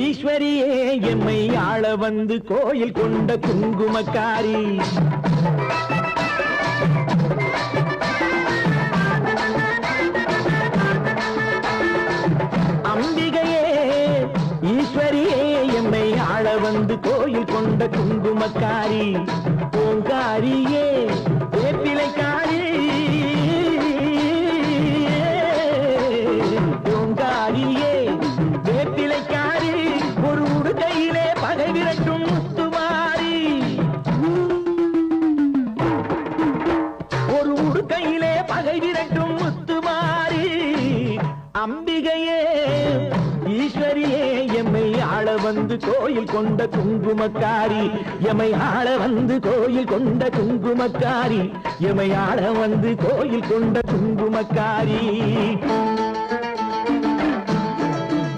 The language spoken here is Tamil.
ஈஸ்வரியே எம்மை ஆள வந்து கோயில் கொண்ட குங்குமக்காரி அம்பிகையே ஈஸ்வரியே எம்மை ஆள வந்து கோயில் கொண்ட குங்குமக்காரி ஓங்காரியே வேப்பிலைக்காரி ஓங்காரியே வேப்பிலைக்காரி ஒரு உடுக்கையிலே பகை விரட்டும் முத்துமாரி ஒரு உடுக்கையிலே பகை விரட்டும் முத்துமாரி அம்பிகையே ஈஸ்வரியே எம்மை ஆள வந்து கோயில் கொண்ட குங்குமக்காரி எமை ஆள வந்து கோயில் கொண்ட குங்குமக்காரி எமை ஆள வந்து கோயில் கொண்ட குங்குமக்காரி